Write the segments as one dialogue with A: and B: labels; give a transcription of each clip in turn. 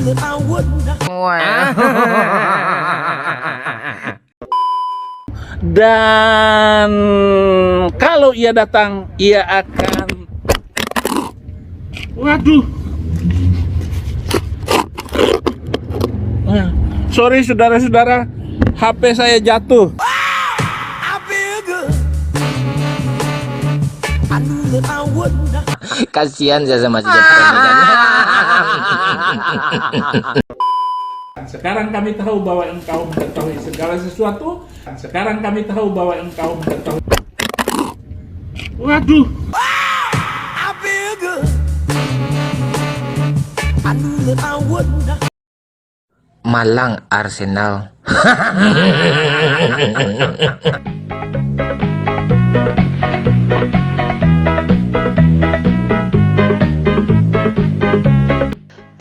A: Dan kalau ia datang, ia akan... Waduh. Sorry saudara-saudara, HP saya jatuh.
B: Kasihan saya sama si Jepang ini kan.
A: Sekarang kami tahu bahwa engkau mengetahui segala sesuatu. Sekarang kami tahu bahwa engkau mengetahui. Waduh.
B: Malang Arsenal.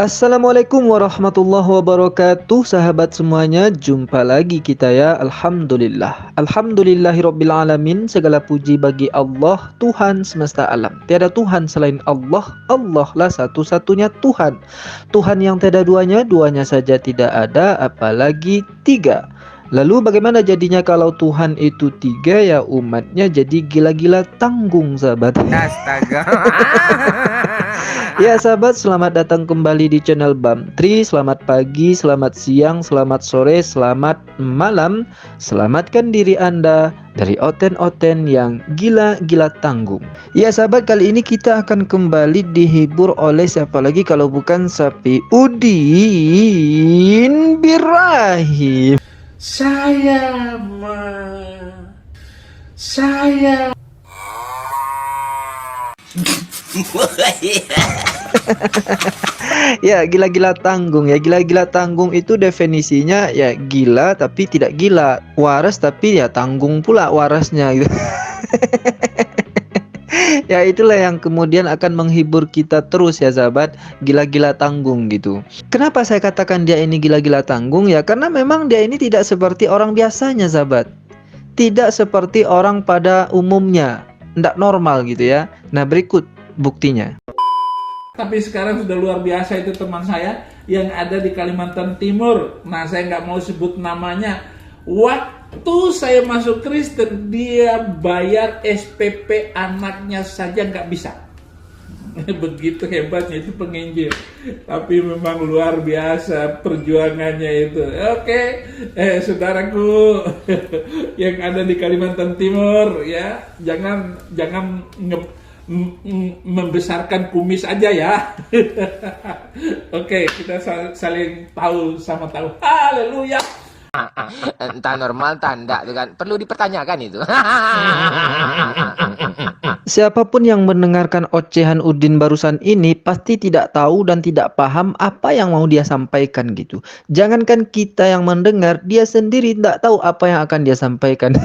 C: Assalamualaikum warahmatullahi wabarakatuh. Sahabat semuanya, jumpa lagi kita ya. Alhamdulillahirabbil alamin. Segala puji bagi Allah, Tuhan semesta alam. Tiada Tuhan selain Allah. Allah lah satu-satunya Tuhan. Tuhan yang tiada duanya, duanya saja tidak ada, apalagi tiga. Lalu bagaimana jadinya kalau Tuhan itu tiga, ya umatnya jadi gila-gila tanggung, sahabat.
B: Astaga.
C: Ya sahabat, selamat datang kembali di channel Bam Tri. Selamat pagi, selamat siang, selamat sore, selamat malam. Selamatkan diri Anda dari oten-oten yang gila-gila tanggung. Ya sahabat, kali ini kita akan kembali dihibur oleh siapa lagi kalau bukan Sapi Udin Birahim. Ya, gila-gila tanggung ya. Gila-gila tanggung itu definisinya ya gila tapi tidak gila, waras tapi ya tanggung pula warasnya gitu. Ya itulah yang kemudian akan menghibur kita terus ya sahabat, gila-gila tanggung gitu. Kenapa saya katakan dia ini gila-gila tanggung ya? Karena memang dia ini tidak seperti orang biasanya sahabat. Tidak seperti orang pada umumnya, tidak normal gitu ya. Nah, berikut buktinya.
A: Tapi sekarang sudah luar biasa itu teman saya yang ada di Kalimantan Timur. Nah, saya nggak mau sebut namanya. Waktu saya masuk Kristen, dia bayar SPP anaknya saja nggak bisa. Begitu hebatnya itu penginjil. Tapi memang luar biasa perjuangannya itu. Oke, saudaraku yang ada di Kalimantan Timur ya, jangan membesarkan kumis aja ya. Oke, kita saling tahu sama tahu. Haleluya.
B: Entah normal tanda itu kan perlu dipertanyakan itu.
C: Siapapun yang mendengarkan ocehan Udin barusan ini pasti tidak tahu dan tidak paham apa yang mau dia sampaikan gitu. Jangankan kita yang mendengar, dia sendiri tidak tahu apa yang akan dia sampaikan.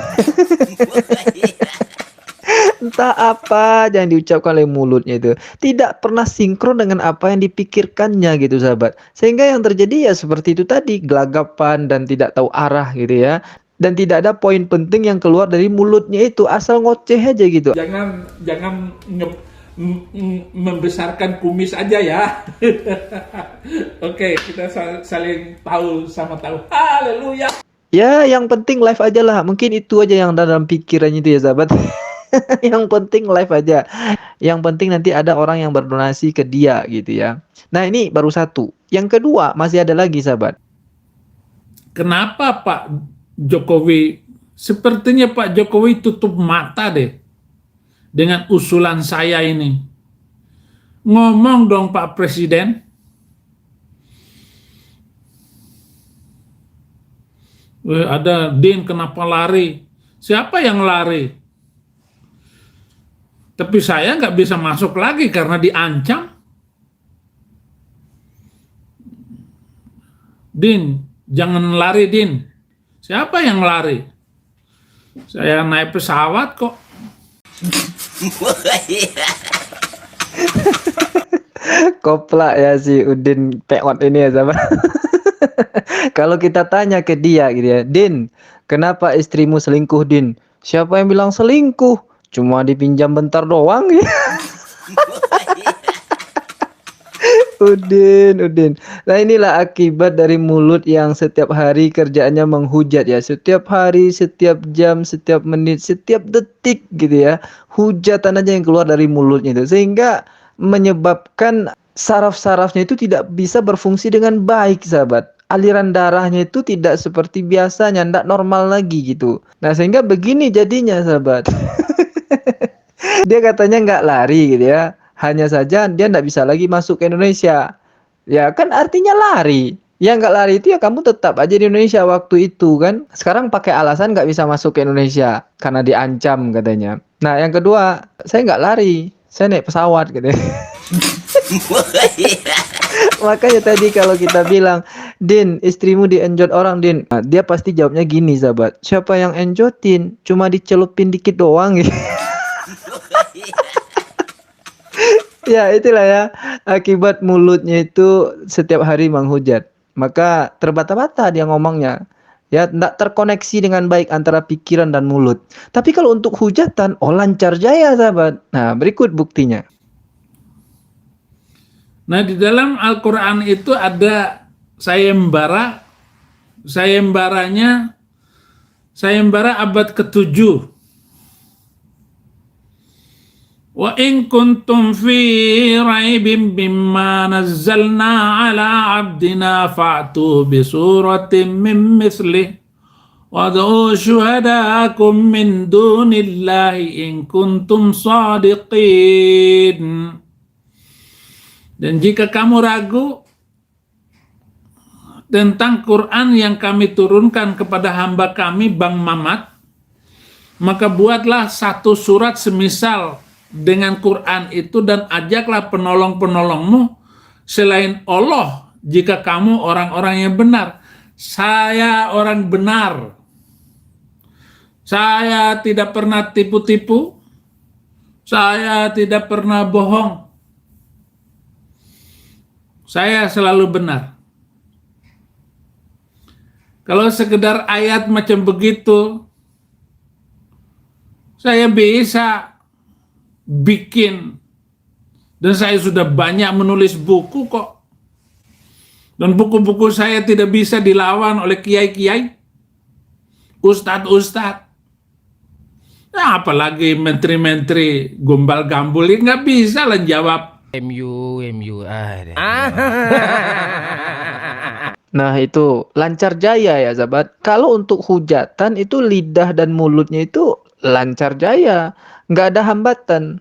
C: Entah apa yang diucapkan oleh mulutnya itu tidak pernah sinkron dengan apa yang dipikirkannya gitu sahabat. Sehingga yang terjadi ya seperti itu tadi, gelagapan dan tidak tahu arah gitu ya. Dan tidak ada poin penting yang keluar dari mulutnya itu, asal ngoceh aja gitu.
A: Jangan membesarkan kumis aja ya. Oke, kita saling tahu sama tahu. Haleluya.
C: Ya, yang penting live aja lah. Mungkin itu aja yang dalam pikirannya itu ya sahabat. Yang penting live aja. Yang penting nanti ada orang yang berdonasi ke dia gitu ya. Nah, ini baru satu. Yang kedua masih ada lagi sahabat.
A: Kenapa Pak Jokowi, sepertinya Pak Jokowi tutup mata deh dengan usulan saya ini. Ngomong dong Pak Presiden. Ada Din, kenapa lari? Siapa yang lari? Tapi saya nggak bisa masuk lagi karena diancam. Din, jangan lari Din. Siapa yang lari? Saya naik pesawat kok.
C: Koplak ya si Udin Peot ini ya sahabat. Kalau kita tanya ke dia gitu ya, Din, kenapa istrimu selingkuh Din? Siapa yang bilang selingkuh? Cuma dipinjam bentar doang ya. Udin. Nah inilah akibat dari mulut yang setiap hari kerjaannya menghujat ya. Setiap hari, setiap jam, setiap menit, setiap detik gitu ya. Hujatan aja yang keluar dari mulutnya itu. Sehingga menyebabkan saraf-sarafnya itu tidak bisa berfungsi dengan baik sahabat. Aliran darahnya itu tidak seperti biasanya, tidak normal lagi gitu. Nah sehingga begini jadinya sahabat. Dia katanya nggak lari gitu ya. Hanya saja dia nggak bisa lagi masuk ke Indonesia. Ya kan artinya lari. Ya nggak lari itu ya kamu tetap aja di Indonesia waktu itu kan. Sekarang pakai alasan nggak bisa masuk ke Indonesia karena diancam katanya. Nah yang kedua, saya nggak lari. Saya naik pesawat gitu. Makanya tadi kalau kita bilang, Din, istrimu dienjot orang, Din. Nah, dia pasti jawabnya gini, sahabat. Siapa yang enjotin? Cuma dicelupin dikit doang gitu. Ya itulah ya akibat mulutnya itu setiap hari menghujat. Maka terbata-bata dia ngomongnya. Ya tidak terkoneksi dengan baik antara pikiran dan mulut. Tapi kalau untuk hujatan, oh lancar jaya sahabat. Nah berikut buktinya.
A: Nah, di dalam Al-Quran itu ada sayembara. Sayembara abad ke-7. Wa in kuntum fi raibim mimma nazzalna ala abdina fa'tu bi suratin min mislih wad'u syuhadakum min dunillahi in kuntum sadiqin. Dan jika kamu ragu tentang Quran yang kami turunkan kepada hamba kami Bang Mamat, maka buatlah satu surat semisal dengan Quran itu dan ajaklah penolong-penolongmu selain Allah jika kamu orang-orang yang benar. Saya orang benar. Saya tidak pernah tipu-tipu. Saya tidak pernah bohong. Saya selalu benar. Kalau sekedar ayat macam begitu, saya bisa bikin. Dan saya sudah banyak menulis buku kok. Dan buku-buku saya tidak bisa dilawan oleh kiai-kiai, ustadz-ustadz. Nah, apalagi menteri-menteri gombal-gambul, nggak bisa lah jawab.
B: MU ada.
C: Nah itu lancar jaya ya sahabat. Kalau untuk hujatan itu lidah dan mulutnya itu lancar jaya. Nggak ada hambatan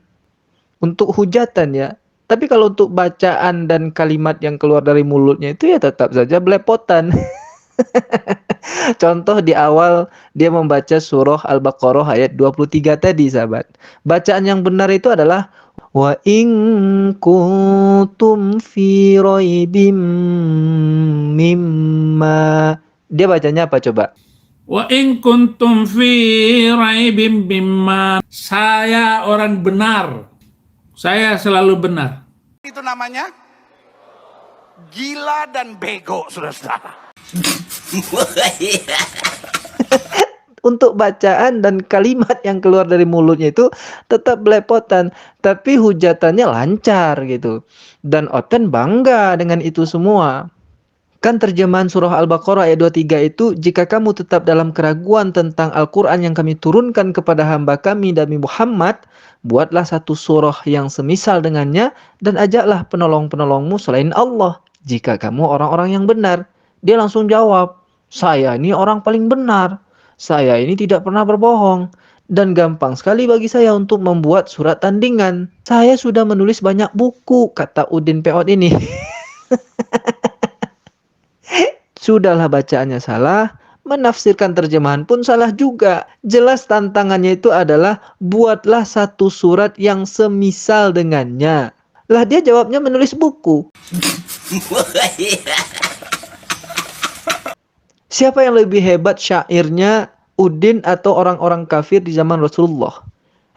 C: untuk hujatan ya. Tapi kalau untuk bacaan dan kalimat yang keluar dari mulutnya itu ya tetap saja belepotan. Contoh di awal dia membaca surah Al-Baqarah ayat 23 tadi sahabat. Bacaan yang benar itu adalah wa in kuntum fi raibim mimma. Dia bacanya apa coba?
A: Wa in kuntum fi raibim mimma. Saya orang benar. Saya selalu benar.
D: Itu namanya gila dan bego, saudara-saudara.
C: Untuk bacaan dan kalimat yang keluar dari mulutnya itu tetap belepotan, tapi hujatannya lancar gitu. Dan Oten bangga dengan itu semua. Kan terjemahan surah Al-Baqarah ayat 23 itu, jika kamu tetap dalam keraguan tentang Al-Quran yang kami turunkan kepada hamba kami Nabi Muhammad, buatlah satu surah yang semisal dengannya dan ajaklah penolong-penolongmu selain Allah jika kamu orang-orang yang benar. Dia langsung jawab, saya ini orang paling benar. Saya ini tidak pernah berbohong. Dan gampang sekali bagi saya untuk membuat surat tandingan. Saya sudah menulis banyak buku, kata Udin Peot ini. Sudahlah bacaannya salah, menafsirkan terjemahan pun salah juga. Jelas tantangannya itu adalah buatlah satu surat yang semisal dengannya. Lah dia jawabnya menulis buku. Siapa yang lebih hebat syairnya, Udin atau orang-orang kafir di zaman Rasulullah?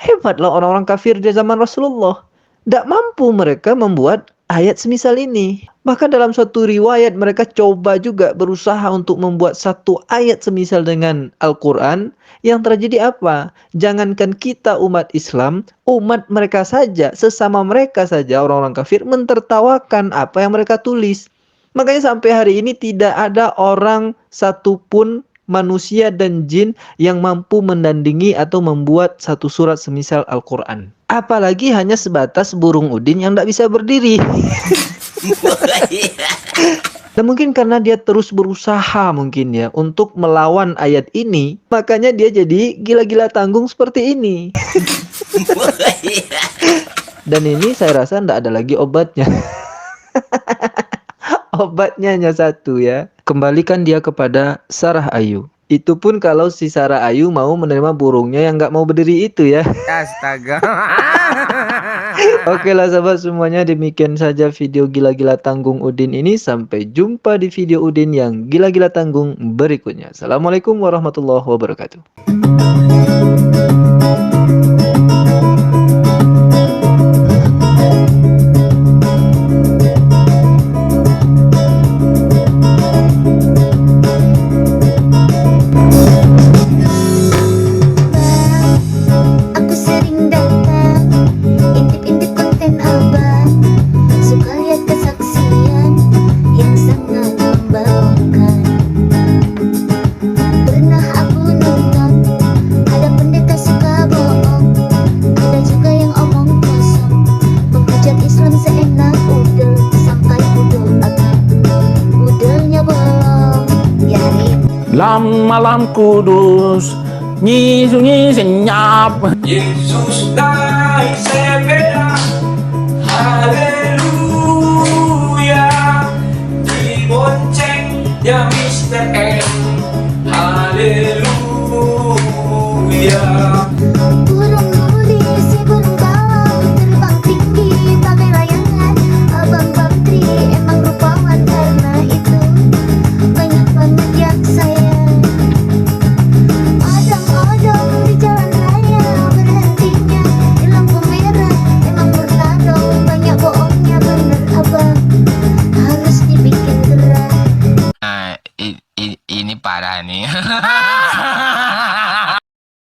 C: Hebatlah orang-orang kafir di zaman Rasulullah. Tidak mampu mereka membuat ayat semisal ini. Bahkan dalam suatu riwayat mereka coba juga berusaha untuk membuat satu ayat semisal dengan Al-Quran. Yang terjadi apa? Jangankan kita umat Islam, umat mereka saja, sesama mereka saja, orang-orang kafir mentertawakan apa yang mereka tulis. Makanya sampai hari ini tidak ada orang satupun manusia dan jin yang mampu mendandingi atau membuat satu surat semisal Al-Quran. Apalagi hanya sebatas burung udin yang tidak bisa berdiri. Dan mungkin karena dia terus berusaha mungkin ya untuk melawan ayat ini, makanya dia jadi gila-gila tanggung seperti ini. Dan ini saya rasa tidak ada lagi obatnya. Obatnya hanya satu ya. Kembalikan dia kepada Sarah Ayu. Itu pun kalau si Sarah Ayu mau menerima burungnya yang nggak mau berdiri itu ya.
B: Astaga.
C: Oke lah sahabat semuanya, demikian saja video gila-gila tanggung Udin ini. Sampai jumpa di video Udin yang gila-gila tanggung berikutnya. Assalamualaikum warahmatullahi wabarakatuh.
A: Lam malam kudus, nyi senyap.
E: Yesus naik sepeda, haleluya, dibonceng ya Mr. M, haleluya.
F: Burung nuri si burung bawang terbang tinggi bagai layangan. Abang Bantri emang rupawan, karena itu banyak banget yang sayang. Odong-odong di jalan raya, berhentinya di lampu merah. Emang murna dong, banyak bohongnya, bener abang, harus dibikin gerak.
B: Ini parah nih.